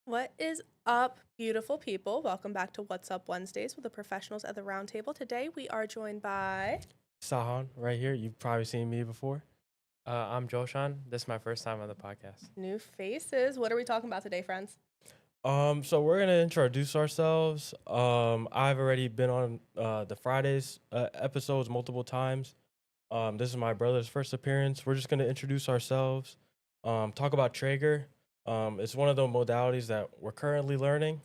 What is up, beautiful people? Welcome back to What's Up Wednesdays with the professionals at the round table. Today we are joined by Sahan, right here. You've probably seen me before. I'm Joshan. This is my first time on the podcast. new faces. What are we talking about today, friends? So we're gonna introduce ourselves. I've already been on the Fridays episodes multiple times. This is my brother's first appearance. We're just gonna introduce ourselves. Talk about Traeger. It's one of the modalities that we're currently learning,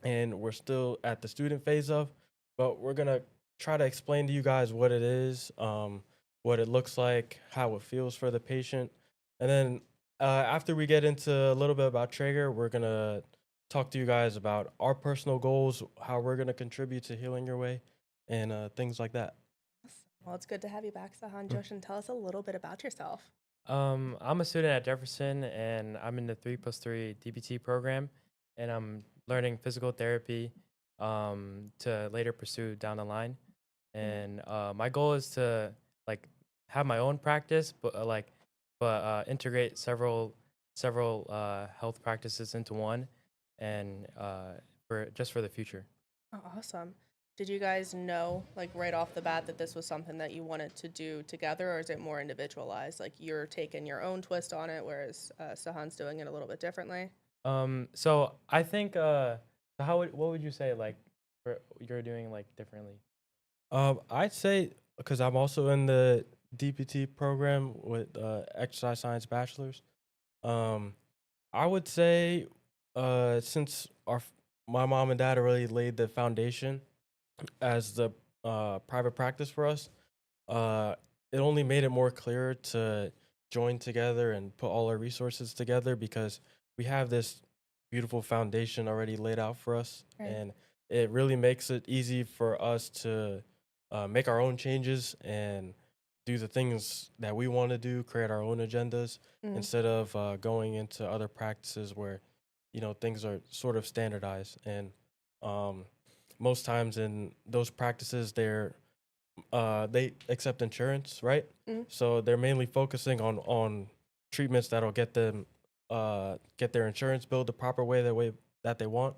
and we're still at the student phase of. But we're gonna try to explain to you guys what it is, what it looks like, how it feels for the patient, and then after we get into a little bit about Traeger, we're gonna talk to you guys about our personal goals, how we're gonna contribute to healing your way, and things like that. Awesome. Well, it's good to have you back, Sahan. Mm. Josh, and tell us a little bit about yourself. I'm a student at Jefferson, and I'm in the 3+3 DPT program, and I'm learning physical therapy to later pursue down the line. Mm. And my goal is to like have my own practice, but integrate several health practices into one, and for the future. Oh, awesome. Did you guys know, like right off the bat, that this was something that you wanted to do together, or is it more individualized? Like you're taking your own twist on it, whereas Sahan's doing it a little bit differently? So I think what would you say like you're doing like differently? I'd say because I'm also in the DPT program with exercise science bachelor's. Um, I would say since my mom and dad already laid the foundation as the private practice for us, uh, it only made it more clear to join together and put all our resources together because we have this beautiful foundation already laid out for us, Right. and it really makes it easy for us to make our own changes and do the things that we want to do, create our own agendas Mm. instead of going into other practices where things are sort of standardized and um, most times in those practices they accept insurance, right? Mm. So they're mainly focusing on treatments that'll get their insurance billed the proper way that they want,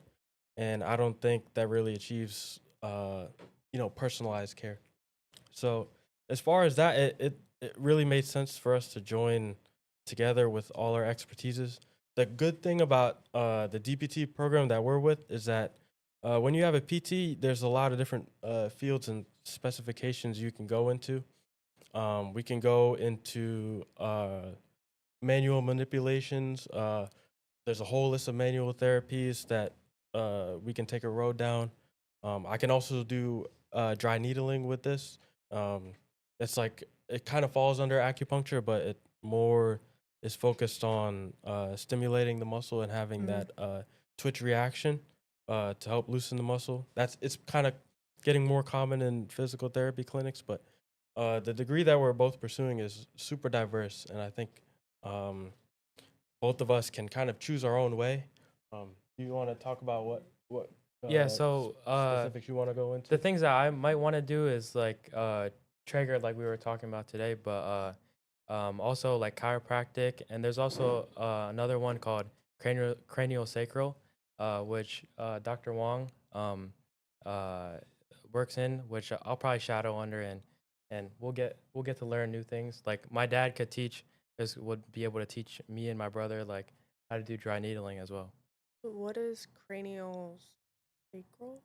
and I don't think that really achieves personalized care. So as far as that, it really made sense for us to join together with all our expertises. The good thing about the DPT program that we're with is that when you have a PT, there's a lot of different fields and specifications you can go into. We can go into manual manipulations. There's a whole list of manual therapies that we can take a road down. I can also do dry needling with this. Um, it's like it kind of falls under acupuncture, but it more is focused on stimulating the muscle and having Mm. that twitch reaction to help loosen the muscle. It's kind of getting more common in physical therapy clinics, but the degree that we're both pursuing is super diverse, and I think um, both of us can kind of choose our own way. Do you want to talk about what Yeah, so specifics you want to go the into? things that I might want to do is like Traeger, like we were talking about today, but also like chiropractic, and there's also another one called cranial sacral, which Dr. Wong uh, works in, which I'll probably shadow under, and we'll get to learn new things. Like my dad could teach, would be able to teach me and my brother like how to do dry needling as well. So what is cranial sacral?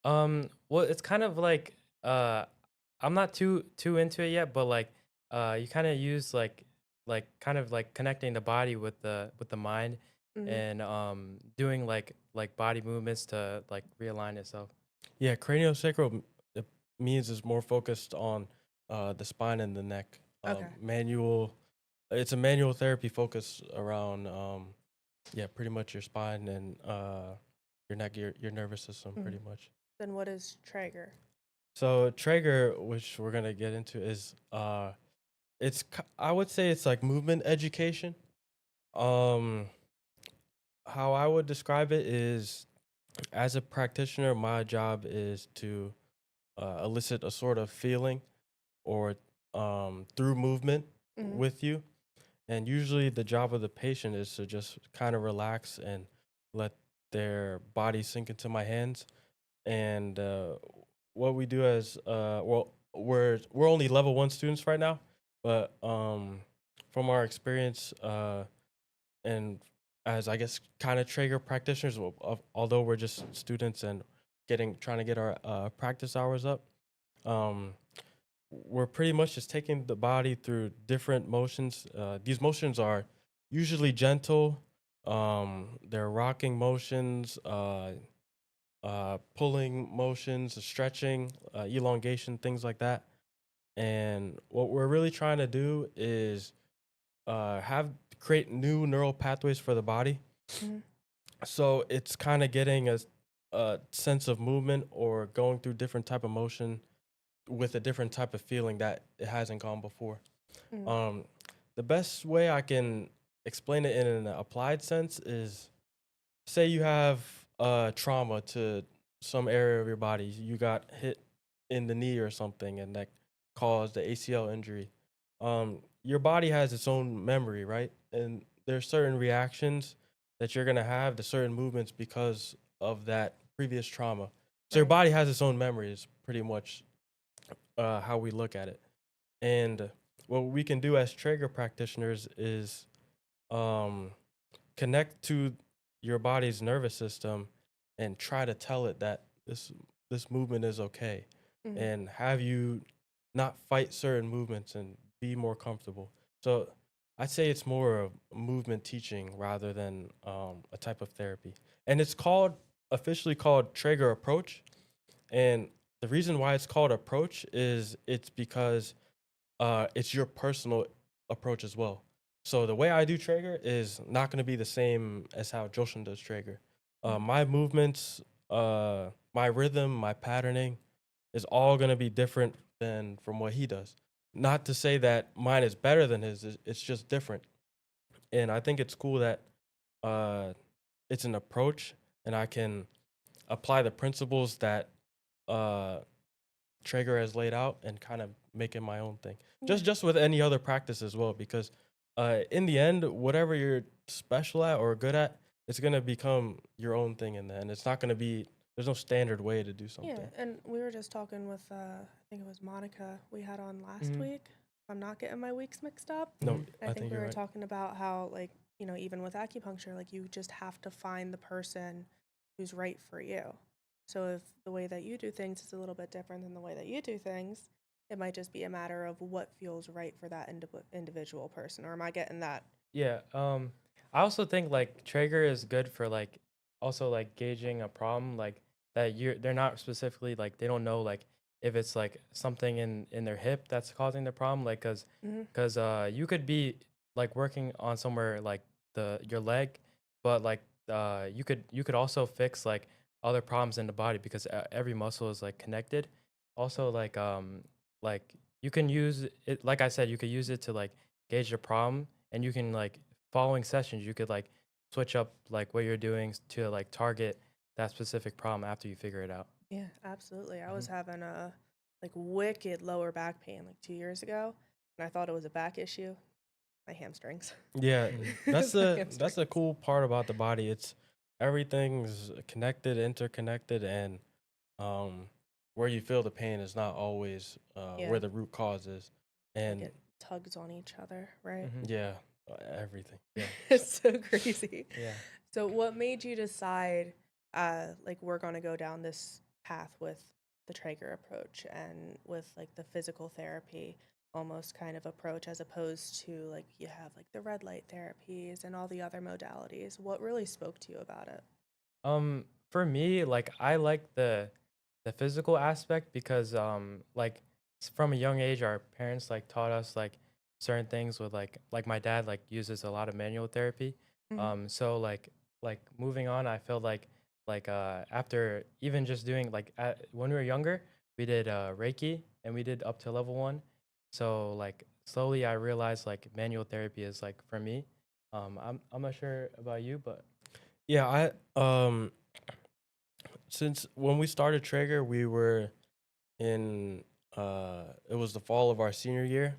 Well, it's kind of like uh, I'm not too into it yet, but like you kind of use like kind of like connecting the body with the mind, Mm. and doing like body movements to like realign itself. Yeah, craniosacral it means is more focused on the spine and the neck. Okay. Manual, it's a manual therapy focus around yeah, pretty much your spine and your neck, your nervous system, Mm. pretty much. Then what is Traeger? So Traeger, which we're gonna get into, is I would say it's like movement education. Um, how I would describe it is, as a practitioner, my job is to elicit a sort of feeling or through movement Mm. with you. And usually the job of the patient is to just kind of relax and let their body sink into my hands. And what we do as well, we're only level 1 students right now, but from our experience and as I guess kind of Traeger practitioners, although we're just students and getting trying to get our practice hours up, um, we're pretty much just taking the body through different motions. These motions are usually gentle. They're rocking motions, pulling motions, stretching, elongation, things like that. And what we're really trying to do is have create new neural pathways for the body. Mhm. So it's kind of getting a sense of movement or going through different type of motion with a different type of feeling that it hasn't gone before. Mm. Um, the best way I can explain it in an applied sense is, say you have trauma to some area of your body. You got hit in the knee or something, and that caused the ACL injury. Your body has its own memory, right? And there's certain reactions that you're gonna have to certain movements because of that previous trauma. So your Right. body has its own memory. Is pretty much how we look at it. And what we can do as Traeger practitioners is um, connect to your body's nervous system and try to tell it that this movement is okay, Mhm. and have you not fight certain movements and be more comfortable. So I'd say it's more of movement teaching rather than a type of therapy. And it's called officially called Traeger approach. And the reason why it's called approach is it's because it's your personal approach as well. So the way I do Traeger is not going to be the same as how Joshin does Traeger. Mhm. My movements, my rhythm, my patterning is all going to be different than from what he does. Not to say that mine is better than his. It's just different. And I think it's cool that uh, it's an approach, and I can apply the principles that uh, Traeger has laid out and kind of make it my own thing. Yeah. Just with any other practice as well, because in the end, whatever you're special at or good at, it's gonna become your own thing in the end. It's not gonna be. There's no standard way to do Yeah, something. and we were just talking with I think it was Monica we had on last Mhm. week. If I'm not getting my weeks mixed up. No, Mhm. I I think think we you're were right. talking about how, like, even with acupuncture, like, you just have to find the person who's right for you. So if the way that you do things is a little bit different than the way that you do things, it might just be a matter of what feels right for that individual person. Or am I getting that? Yeah. I also think like Traeger is good for like also like gauging a problem like that they're not specifically like they don't know like if it's like something in their hip that's causing the problem like Hmm. you could be like working on somewhere like the your leg, but like you could also fix like other problems in the body because every muscle is like connected. Also like you can use it like I said you could use it to like gauge the problem, and you can like following sessions you could like switch up like what you're doing to like target that specific problem after you figure it out. Yeah, absolutely. I was Mhm. having a like wicked lower back pain like 2 years ago, and I thought it was a back issue. My hamstrings. Yeah, Mhm. It's my that's the hamstrings. cool part about the body. It's everything's connected, interconnected, and um, where you feel the pain is not always Yeah, where the root cause is. like And it tugs on each other, right? Mhm. yeah, everything. Yeah. It's so crazy. Yeah. So, what made you decide, like, we're gonna go down this path with the Traeger approach and with like the physical therapy almost kind of approach, as opposed to like you have like the red light therapies and all the other modalities? What really spoke to you about it? For me, like I like the physical aspect because like from a young age our parents like taught us like certain things with like my dad like uses a lot of manual therapy. Hmm. So like moving on, I feel like after even just doing when we were younger, we did Reiki and we did up to level 1. So like slowly I realized like manual therapy is like for me. I'm not sure about you, but Yeah, since when we started Traeger, we were in it was the fall of our senior year.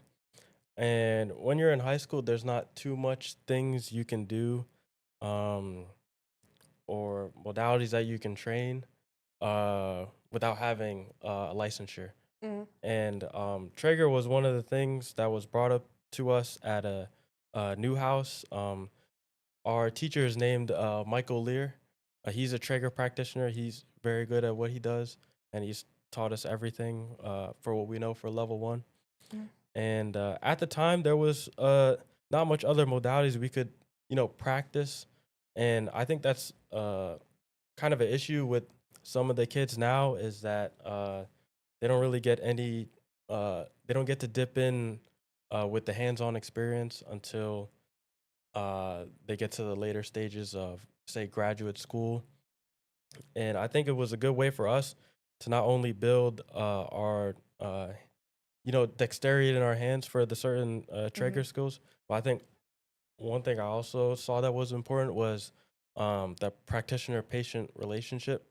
And when you're in high school, there's not too much things you can do um or modalities that you can train without having a licensure. Mhm. And Traeger was one of the things that was brought up to us at a new house. Our teacher is named Michael Lear. He's a Traeger practitioner. He's very good at what he does, and he's taught us everything for what we know for level one. Mhm. And at the time, there was not much other modalities we could, practice. And I think that's kind of an issue with some of the kids now is that they don't really get any, they don't get to dip in with the hands-on experience until they get to the later stages of, say, graduate school. And I think it was a good way for us to not only build our dexterity in our hands for the certain Mhm. Traeger skills. But I think one thing I also saw that was important was the practitioner-patient relationship.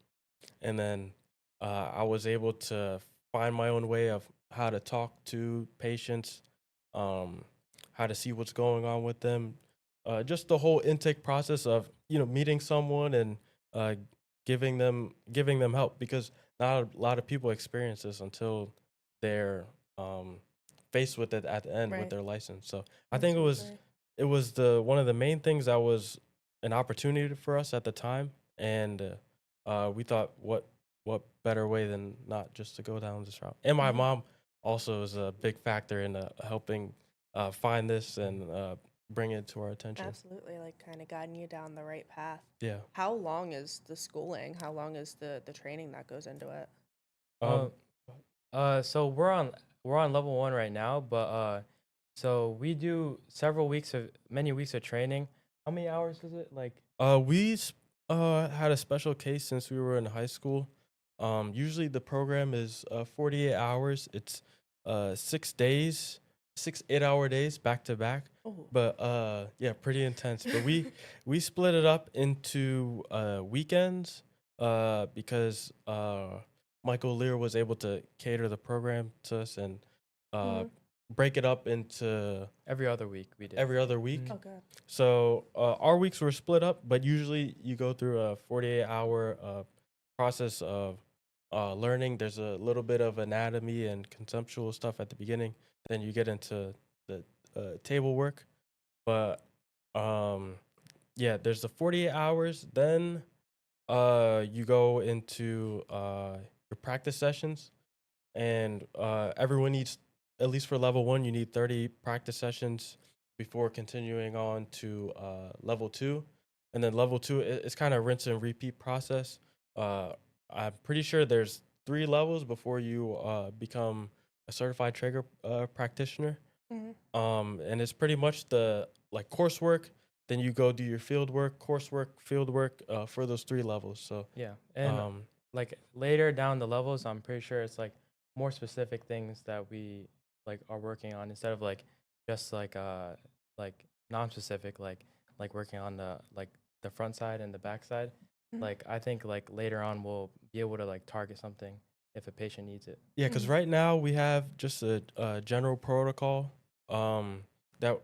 And then I was able to find my own way of how to talk to patients, um, how to see what's going on with them, just the whole intake process of meeting someone and uh, giving them help because not a lot of people experience this until they're um, faced with it at the end with Right. their license. So I think it was Absolutely. it was the one of the main things that was an opportunity for us at the time, and we thought what better way than not just to go down this route. And my Mhm. mom also is a big factor in helping find this and bring it to our attention. Absolutely, like kind of guiding you down the right path. Yeah. How long is the schooling? How long is the training that goes into it? Um. Um, so we're on level one right now, but so we do many weeks of training. How many hours is it? Like, We had a special case since we were in high school. Usually the program is 48 hours. It's 6 days, 6 8-hour days back to back. Oh. But yeah, pretty intense. But we split it up into weekends because Michael Lear was able to cater the program to us and uh Mhm. break it up into every other week we did. every other week. Oh, good. So our weeks were split up, but usually you go through a 48-hour process of learning. There's a little bit of anatomy and conceptual stuff at the beginning. Then you get into the table work. But um, yeah, there's the 48 hours. Then you go into your practice sessions, and everyone needs, at least for level one, you need 30 practice sessions before continuing on to level two. And then level two, it's kind of rinse and repeat process. uh, I'm pretty sure there's 3 levels before you become a certified Traeger practitioner. Mhm. And it's pretty much the like coursework, then you go do your field work, coursework, field work for those 3 levels. So Yeah, and um, like later down the levels, I'm pretty sure it's like more specific things that we like are working on instead of like just like non-specific like working on the front side and the back side. Mhm. Like I think like later on we'll be able to like target something if a patient needs it. yeah, because Mhm. right now we have just a general protocol that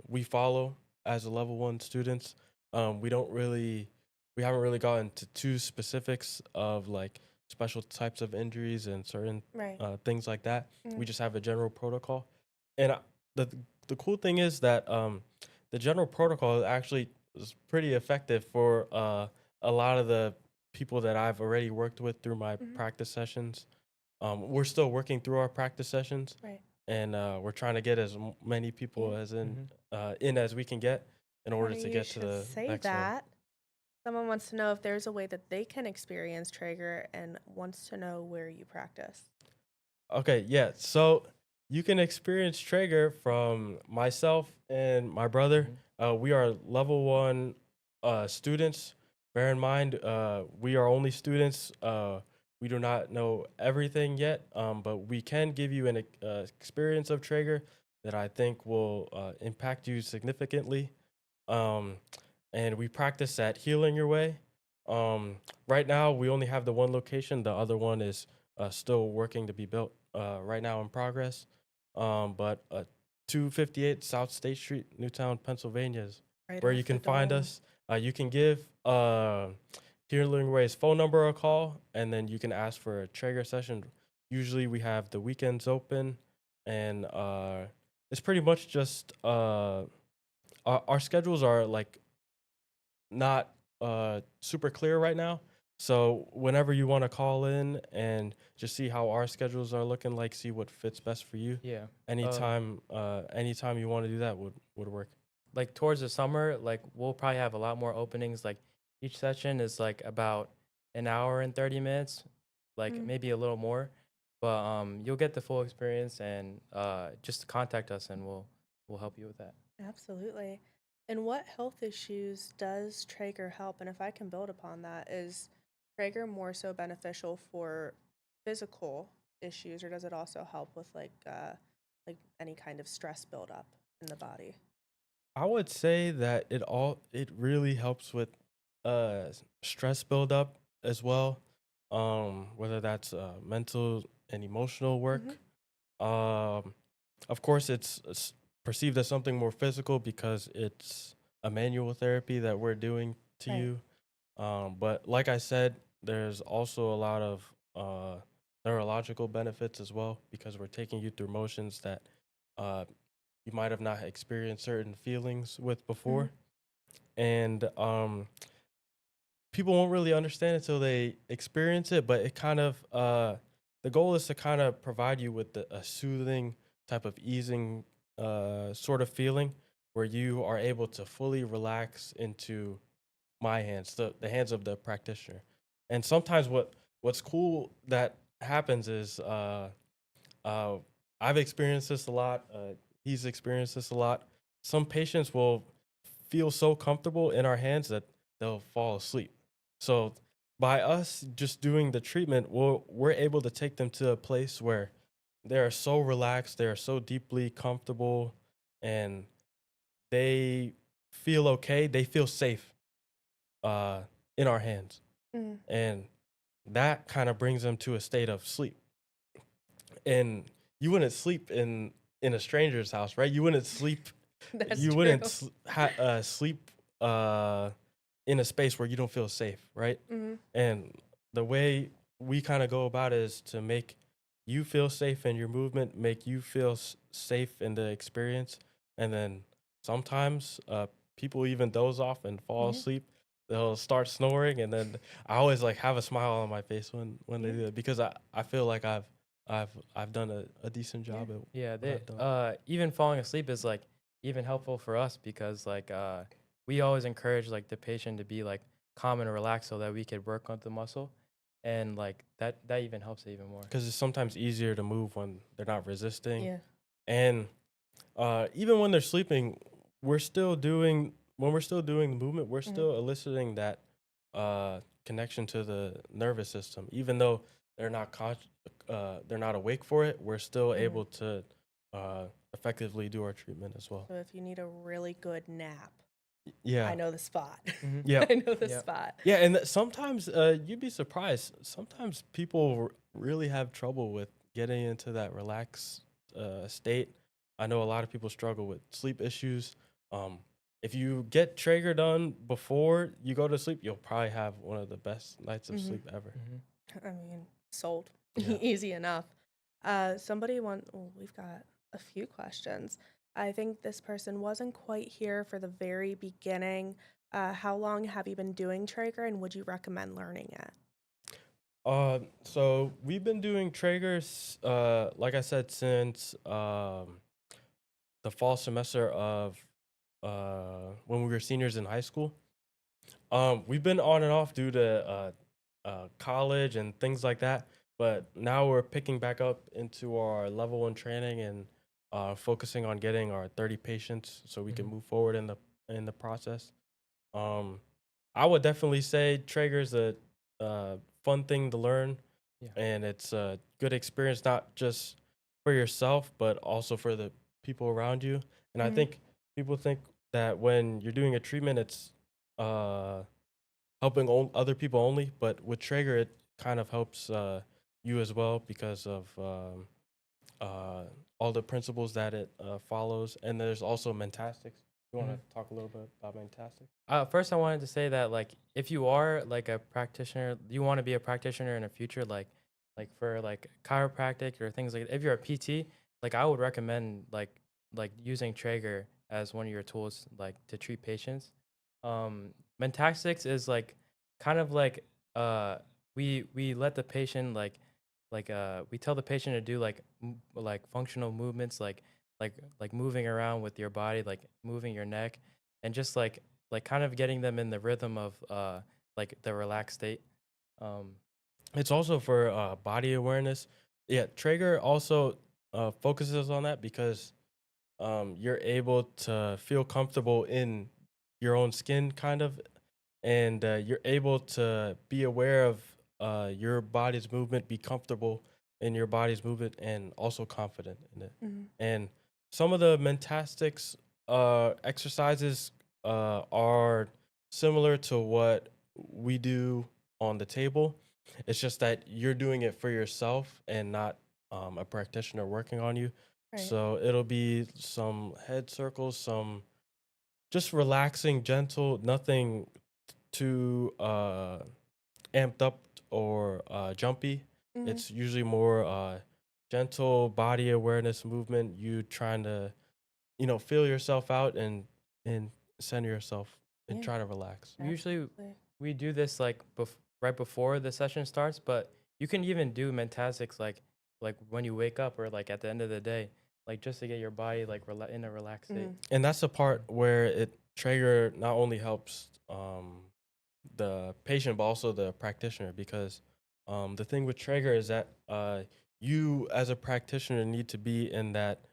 we follow as a level one students. We don't really, we haven't really gotten to too specifics of like special types of injuries and certain Right. things like that. We Mhm. just have a general protocol, and the cool thing is that the general protocol actually is pretty effective for a lot of the people that I've already worked with through my Mhm. practice sessions. We're still working through our practice sessions, Right. and we're trying to get as many people Mhm. as Mm-hmm. in as we can get in order Funny to you get to should the say next one. that. Someone wants to know if there's a way that they can experience Traeger and wants to know where you practice. Okay, yeah. So you can experience Traeger from myself and my brother. We are level one students. Bear in mind, we are only students. We do not know everything yet, but we can give you an experience of Traeger that I think will impact you significantly. Um, and we practice at Healing Your Way. Right now, we only have the one location. The other one is still working to be built. Right now in progress. But 258 South State Street, Newtown, Pennsylvania is Right where off you the can find dome. us. You can give Healing Ray's phone number a call, and then you can ask for a Traeger session. Usually, we have the weekends open, and it's pretty much just our schedules are like not super clear right now. So whenever you want to call in and just see how our schedules are looking like, see what fits best for you. Yeah. Anytime you want to do that would work. Like towards the summer, like we'll probably have a lot more openings. Like each session is like about an hour and 30 minutes, like Mm. maybe a little more. But you'll get the full experience, and just contact us and we'll help you with that. Absolutely. And what health issues does Traeger help? And if I can build upon that, is Traeger more so beneficial for physical issues, or does it also help with like any kind of stress buildup in the body? I would say that it really helps with stress buildup as well. Whether that's mental and emotional work. Mhm. Of course, it's perceived as something more physical because it's a manual therapy that we're doing to Right. you. But like I said, there's also a lot of neurological benefits as well because we're taking you through motions that uh, you might have not experienced certain feelings with Mhm. before. And people won't really understand until they experience it, but it kind of the goal is to kind of provide you with a soothing type of easing sort of feeling where you are able to fully relax into my hands, the hands of the practitioner. And sometimes what's cool that happens is uh, I've experienced this a lot. He's experienced this a lot. Some patients will feel so comfortable in our hands that they'll fall asleep. So by us just doing the treatment, we're able to take them to a place where they are so relaxed, they are so deeply comfortable, and they feel okay. They feel safe uh, in our hands, Mm. and that kind of brings them to a state of sleep. And you wouldn't sleep in a stranger's house, right? You wouldn't sleep. That's You wouldn't true. sleep in a space where you don't feel safe, right? Hmm. And the way we kind of go about it is to make you feel safe in your movement, make you feel safe in the experience, and then sometimes people even doze off and fall Yeah. asleep. They'll start snoring, and then I always like have a smile on my face when they Yeah. do it because I feel like I've done a decent Yeah. job at Yeah, what they I've done. even falling asleep is like even helpful for us because like we always encourage like the patient to be like calm and relaxed so that we could work on the muscle, and like that even helps it even more. Because it's sometimes easier to move when they're not resisting, Yeah. and even when they're sleeping, we're still doing the movement, we're Hmm. still eliciting that connection to the nervous system, even though they're not awake for it. We're still Hmm. able to effectively do our treatment as well. So if you need a really good nap, I Yeah, know the spot. Hmm. yeah, I know the Yeah. spot. yeah, and sometimes you'd be surprised. Sometimes people really have trouble with getting into that relaxed state. I know a lot of people struggle with sleep issues. Um, if you get Traeger done before you go to sleep, you'll probably have one of the best nights of Hmm. sleep ever. Hmm. I mean, sold. Yeah. Easy enough. We've got a few questions. I think this person wasn't quite here for the very beginning. How long have you been doing Traeger, and would you recommend learning it? So we've been doing Traegers, like I said, since the fall semester of when we were seniors in high school. We've been on and off due to college and things like that, but now we're picking back up into our level one training and focusing on getting our 30 patients so we can Hmm. move forward in the process. Um, I would definitely say Traeger's a fun thing to learn, Yeah. and it's a good experience not just for yourself but also for the people around you. And I Hmm. think people think that when you're doing a treatment, it's uh, helping other people only, but with Traeger, it kind of helps you as well because of uh, all the principles that it follows. And there's also Mentastics. You want to talk a little bit about Fantastic? First, I wanted to say that like if you are like a practitioner, you want to be a practitioner in the future, like for like chiropractic or things like. If you're a PT, like I would recommend like using Traeger as one of your tools like to treat patients. Mentastics is like kind of like we let the patient we tell the patient to do like functional movements like moving around with your body, like moving your neck, and just like kind of getting them in the rhythm of like the relaxed state. Um, It's also for body awareness. Yeah, Traeger also focuses on that because you're able to feel comfortable in your own skin, kind of, and you're able to be aware of your body's movement, be comfortable in your body's movement, and also confident in it. Mhm. And some of the Mentastics exercises are similar to what we do on the table. It's just that you're doing it for yourself and not a practitioner working on you. Right. So it'll be some head circles, some just relaxing, gentle, nothing too amped up or jumpy. Mhm. It's usually more gentle body awareness movement. You trying to, feel yourself out and center yourself and Yeah. try to relax. Usually Absolutely. we do this like right before the session starts, but you can even do Mentastics like when you wake up or like at the end of the day, like just to get your body like in a relaxed state. Mhm. And that's the part where it Traeger not only helps the patient but also the practitioner because the thing with Traeger is that you as a practitioner need to be in that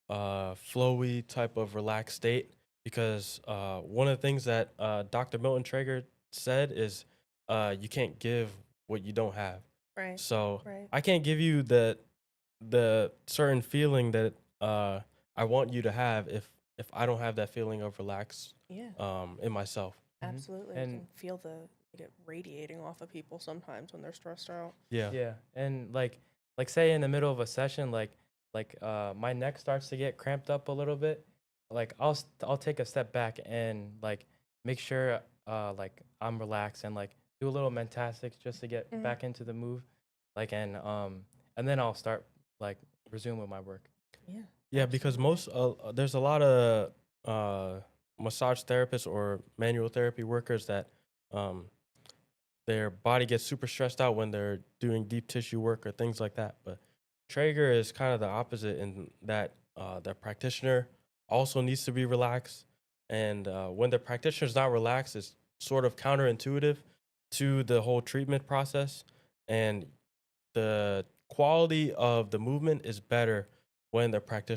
flowy type of relaxed state because one of the things that Dr. Milton Traeger said is you can't give what you don't have. Right. So Right. I can't give you the certain feeling that I want you to have if I don't have that feeling of relax Yeah. in myself. Absolutely. You And can feel it radiating off of people sometimes when they're stressed out. Yeah. yeah, and like say in the middle of a session, my neck starts to get cramped up a little bit. Like I'll take a step back and like make sure like I'm relaxed and like do a little Mentastics just to get Mhm. back into the move, and then I'll start like resume with my work. Yeah. Yeah, because Absolutely. most there's a lot of massage therapists or manual therapy workers that um, their body gets super stressed out when they're doing deep tissue work or things like that. But Traeger is kind of the opposite in that the practitioner also needs to be relaxed, and when the practitioner is not relaxed, it's sort of counterintuitive to the whole treatment process, and the quality of the movement is better when the practitioner